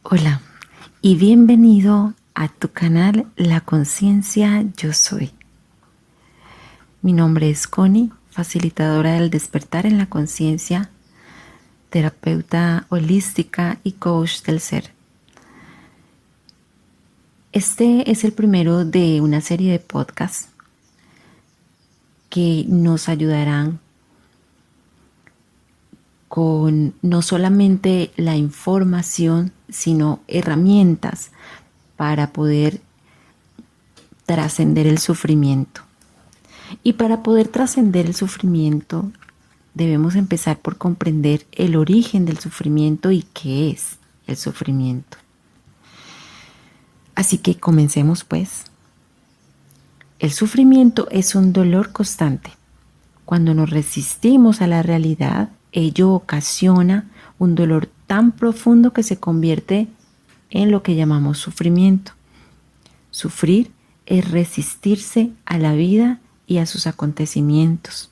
Hola y bienvenido a tu canal La Conciencia Yo Soy. Mi nombre es Connie, facilitadora del despertar en la conciencia, terapeuta holística y coach del ser. Este es el primero de una serie de podcasts que nos ayudarán con no solamente la información, sino herramientas para poder trascender el sufrimiento. Y para poder trascender el sufrimiento, debemos empezar por comprender el origen del sufrimiento y qué es el sufrimiento. Así que comencemos pues. El sufrimiento es un dolor constante. Cuando nos resistimos a la realidad, ello ocasiona un dolor tan profundo que se convierte en lo que llamamos sufrimiento. Sufrir es resistirse a la vida y a sus acontecimientos.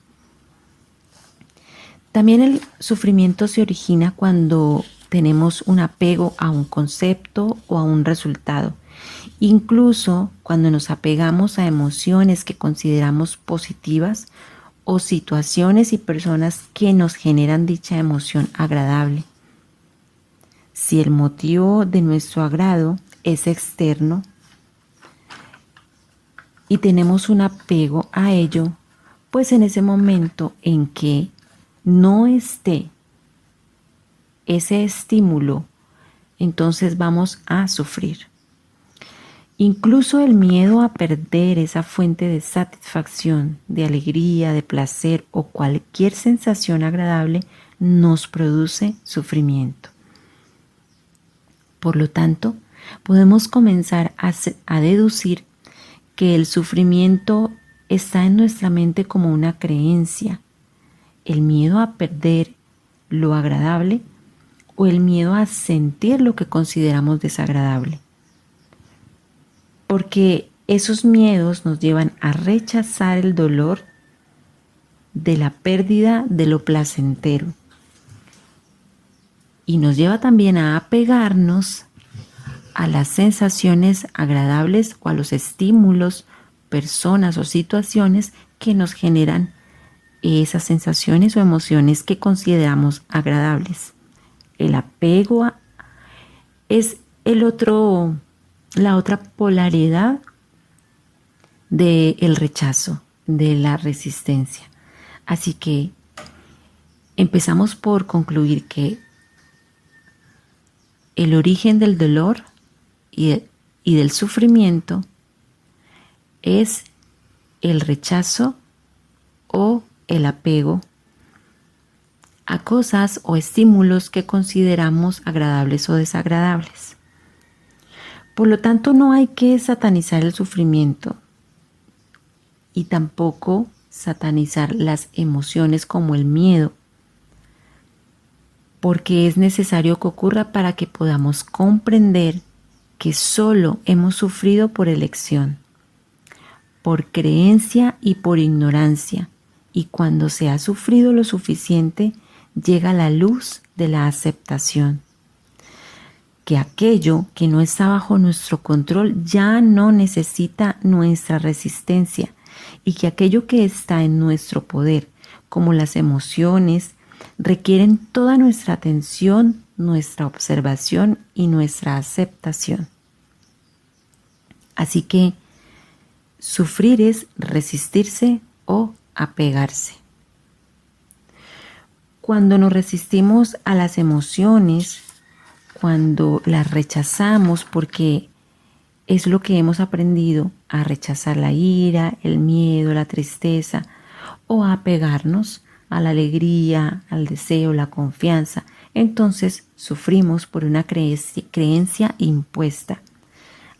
También el sufrimiento se origina cuando tenemos un apego a un concepto o a un resultado. Incluso cuando nos apegamos a emociones que consideramos positivas o situaciones y personas que nos generan dicha emoción agradable. Si el motivo de nuestro agrado es externo y tenemos un apego a ello, pues en ese momento en que no esté ese estímulo, entonces vamos a sufrir. Incluso el miedo a perder esa fuente de satisfacción, de alegría, de placer o cualquier sensación agradable nos produce sufrimiento. Por lo tanto, podemos comenzar a deducir que el sufrimiento está en nuestra mente como una creencia, el miedo a perder lo agradable o el miedo a sentir lo que consideramos desagradable. Porque esos miedos nos llevan a rechazar el dolor de la pérdida de lo placentero y nos lleva también a apegarnos a las sensaciones agradables o a los estímulos, personas o situaciones que nos generan esas sensaciones o emociones que consideramos agradables. El apego es la otra polaridad del rechazo, de la resistencia. Así que empezamos por concluir que el origen del dolor y del sufrimiento es el rechazo o el apego a cosas o estímulos que consideramos agradables o desagradables. Por lo tanto, no hay que satanizar el sufrimiento y tampoco satanizar las emociones como el miedo, porque es necesario que ocurra para que podamos comprender que solo hemos sufrido por elección, por creencia y por ignorancia, y cuando se ha sufrido lo suficiente, llega la luz de la aceptación. Que aquello que no está bajo nuestro control ya no necesita nuestra resistencia y que aquello que está en nuestro poder, como las emociones, requieren toda nuestra atención, nuestra observación y nuestra aceptación. Así que sufrir es resistirse o apegarse. Cuando nos resistimos a las emociones, cuando las rechazamos porque es lo que hemos aprendido a rechazar la ira, el miedo, la tristeza o a apegarnos a la alegría, al deseo, la confianza, entonces sufrimos por una creencia impuesta,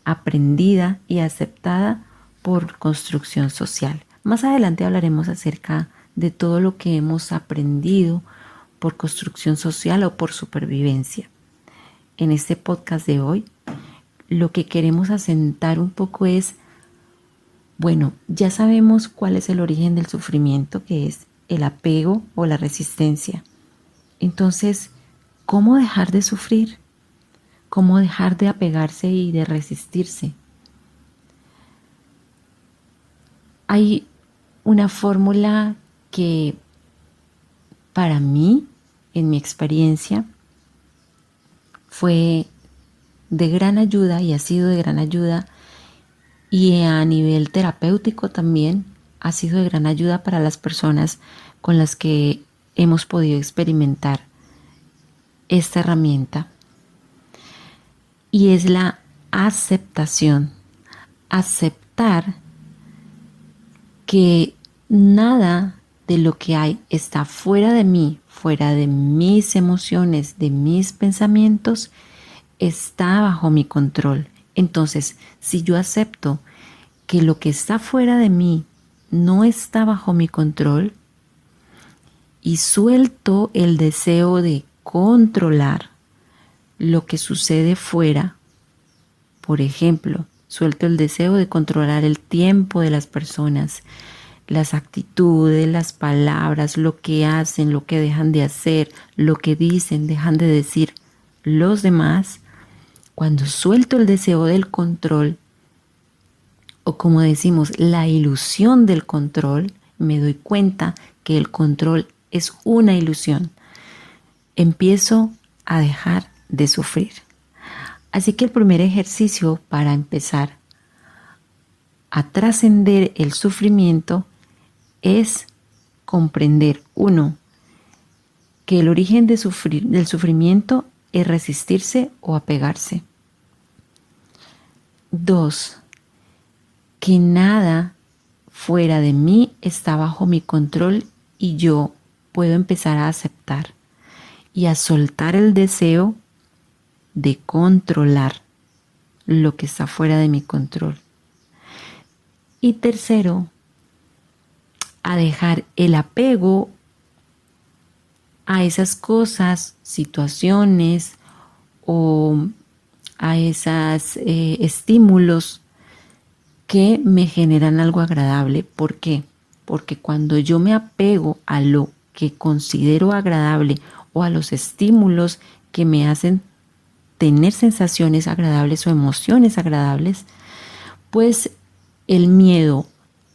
aprendida y aceptada por construcción social. Más adelante hablaremos acerca de todo lo que hemos aprendido por construcción social o por supervivencia. En este podcast de hoy, lo que queremos asentar un poco es, bueno, ya sabemos cuál es el origen del sufrimiento, que es el apego o la resistencia. Entonces, ¿cómo dejar de sufrir? cómo dejar de apegarse y de resistirse. Hay una fórmula que para mí, en mi experiencia, fue de gran ayuda y ha sido de gran ayuda, y a nivel terapéutico también ha sido de gran ayuda para las personas con las que hemos podido experimentar esta herramienta, y es la aceptación. Aceptar que nada de lo que hay está fuera de mí, fuera de mis emociones, de mis pensamientos, está bajo mi control. Entonces, si yo acepto que lo que está fuera de mí no está bajo mi control y suelto el deseo de controlar lo que sucede fuera, por ejemplo, suelto el deseo de controlar el tiempo de las personas, las actitudes, las palabras, lo que hacen, lo que dejan de hacer, lo que dicen, dejan de decir los demás. Cuando suelto el deseo del control, o como decimos, la ilusión del control, me doy cuenta que el control es una ilusión. Empiezo a dejar de sufrir. Así que el primer ejercicio para empezar a trascender el sufrimiento es comprender, uno, que el origen del sufrimiento es resistirse o apegarse. Dos, que nada fuera de mí está bajo mi control y yo puedo empezar a aceptar y a soltar el deseo de controlar lo que está fuera de mi control. Y tercero, a dejar el apego a esas cosas, situaciones o a esos estímulos que me generan algo agradable. ¿Por qué? Porque cuando yo me apego a lo que considero agradable o a los estímulos que me hacen tener sensaciones agradables o emociones agradables, pues el miedo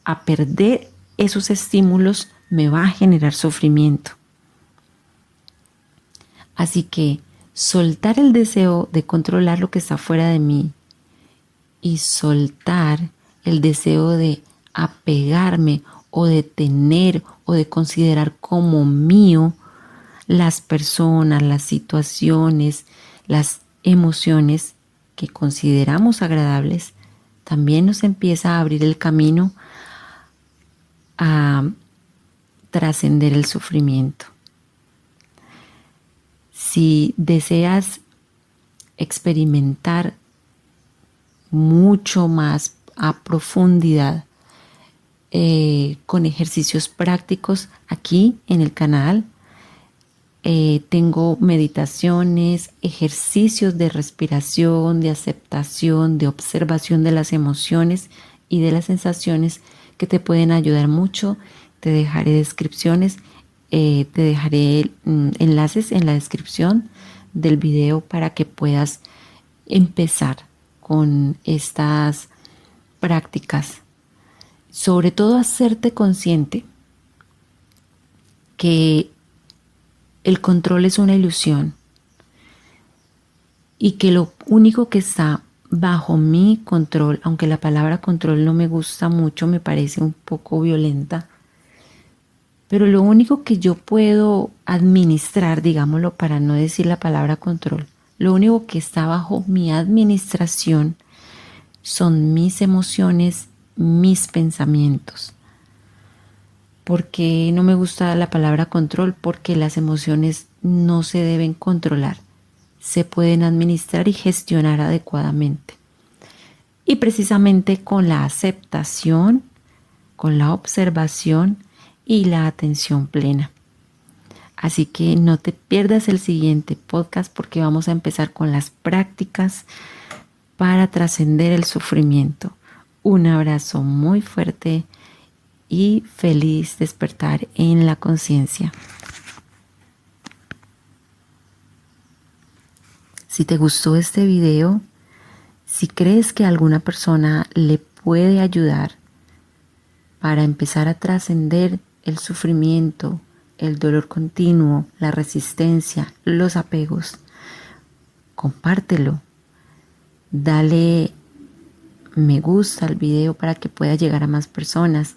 a perder esos estímulos me va a generar sufrimiento. Así que soltar el deseo de controlar lo que está fuera de mí y soltar el deseo de apegarme o de tener o de considerar como mío las personas, las situaciones, las emociones que consideramos agradables, también nos empieza a abrir el camino a trascender el sufrimiento. Si deseas experimentar mucho más a profundidad con ejercicios prácticos, aquí en el canal tengo meditaciones, ejercicios de respiración, de aceptación, de observación de las emociones y de las sensaciones que te pueden ayudar mucho. Te dejaré descripciones, te dejaré enlaces en la descripción del video para que puedas empezar con estas prácticas. Sobre todo hacerte consciente que el control es una ilusión y que lo único que está bajo mi control, aunque la palabra control no me gusta mucho, me parece un poco violenta, pero lo único que yo puedo administrar, digámoslo para no decir la palabra control, lo único que está bajo mi administración son mis emociones, mis pensamientos. ¿Por qué no me gusta la palabra control? Porque las emociones no se deben controlar, se pueden administrar y gestionar adecuadamente. Y precisamente con la aceptación, con la observación y la atención plena. Así que no te pierdas el siguiente podcast porque vamos a empezar con las prácticas para trascender el sufrimiento. Un abrazo muy fuerte y feliz despertar en la conciencia. Si te gustó este video, si crees que a alguna persona le puede ayudar para empezar a trascender el sufrimiento, el dolor continuo, la resistencia, los apegos, compártelo. Dale me gusta al video para que pueda llegar a más personas.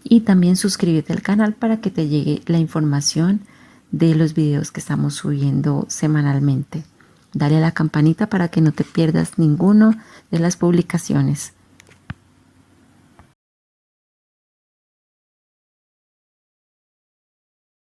Y también suscríbete al canal para que te llegue la información de los videos que estamos subiendo semanalmente. Dale a la campanita para que no te pierdas ninguno de las publicaciones.